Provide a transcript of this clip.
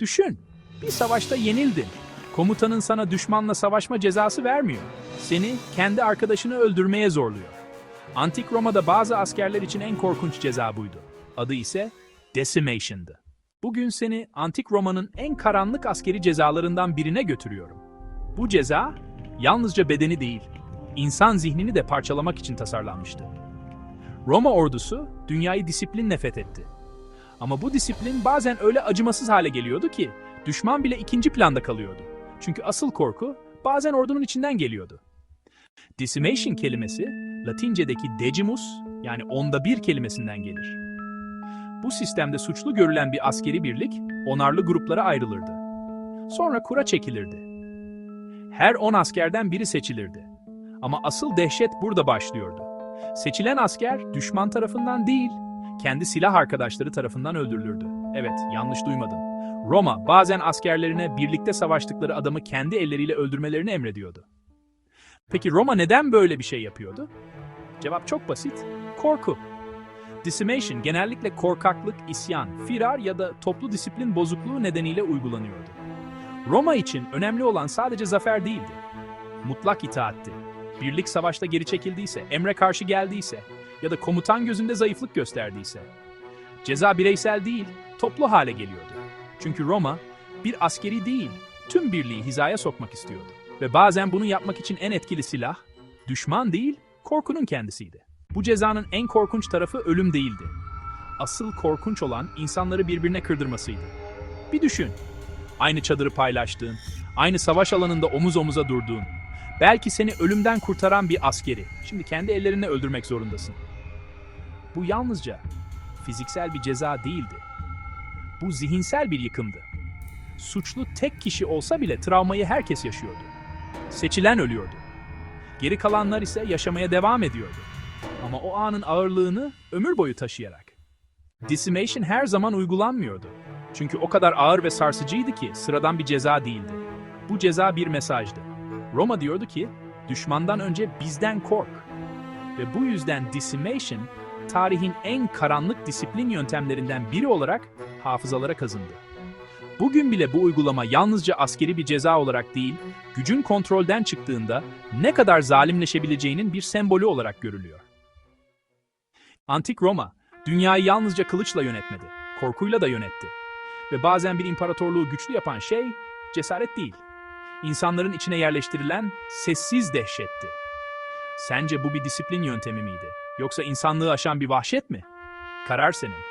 Düşün, bir savaşta yenildin. Komutanın sana düşmanla savaşma cezası vermiyor. Seni kendi arkadaşını öldürmeye zorluyor. Antik Roma'da bazı askerler için en korkunç ceza buydu. Adı ise decimation'dı. Bugün seni Antik Roma'nın en karanlık askeri cezalarından birine götürüyorum. Bu ceza yalnızca bedeni değil, insan zihnini de parçalamak için tasarlanmıştı. Roma ordusu dünyayı disiplinle fethetti. Ama bu disiplin bazen öyle acımasız hale geliyordu ki düşman bile ikinci planda kalıyordu. Çünkü asıl korku bazen ordunun içinden geliyordu. Decimation kelimesi Latince'deki decimus yani onda bir kelimesinden gelir. Bu sistemde suçlu görülen bir askeri birlik onarlı gruplara ayrılırdı. Sonra kura çekilirdi. Her 10 askerden biri seçilirdi. Ama asıl dehşet burada başlıyordu. Seçilen asker düşman tarafından değil, kendi silah arkadaşları tarafından öldürülürdü. Evet, yanlış duymadın. Roma bazen askerlerine birlikte savaştıkları adamı kendi elleriyle öldürmelerini emrediyordu. Peki Roma neden böyle bir şey yapıyordu? Cevap çok basit. Korku. Decimation genellikle korkaklık, isyan, firar ya da toplu disiplin bozukluğu nedeniyle uygulanıyordu. Roma için önemli olan sadece zafer değildi. Mutlak itaatti. Birlik savaşta geri çekildiyse, emre karşı geldiyse ya da komutan gözünde zayıflık gösterdiyse. Ceza bireysel değil, toplu hale geliyordu. Çünkü Roma bir askeri değil, tüm birliği hizaya sokmak istiyordu. Ve bazen bunu yapmak için en etkili silah, düşman değil, korkunun kendisiydi. Bu cezanın en korkunç tarafı ölüm değildi. Asıl korkunç olan insanları birbirine kırdırmasıydı. Bir düşün, aynı çadırı paylaştığın, aynı savaş alanında omuz omuza durduğun, belki seni ölümden kurtaran bir askeri, şimdi kendi ellerinle öldürmek zorundasın. Bu yalnızca fiziksel bir ceza değildi. Bu zihinsel bir yıkımdı. Suçlu tek kişi olsa bile travmayı herkes yaşıyordu. Seçilen ölüyordu. Geri kalanlar ise yaşamaya devam ediyordu. Ama o anın ağırlığını ömür boyu taşıyarak. Decimation her zaman uygulanmıyordu. Çünkü o kadar ağır ve sarsıcıydı ki sıradan bir ceza değildi. Bu ceza bir mesajdı. Roma diyordu ki, düşmandan önce bizden kork. Ve bu yüzden decimation, tarihin en karanlık disiplin yöntemlerinden biri olarak hafızalara kazındı. Bugün bile bu uygulama yalnızca askeri bir ceza olarak değil, gücün kontrolden çıktığında ne kadar zalimleşebileceğinin bir sembolü olarak görülüyor. Antik Roma, dünyayı yalnızca kılıçla yönetmedi, korkuyla da yönetti. Ve bazen bir imparatorluğu güçlü yapan şey, cesaret değil, İnsanların içine yerleştirilen sessiz dehşetti. Sence bu bir disiplin yöntemi miydi? Yoksa insanlığı aşan bir vahşet mi? Karar senin.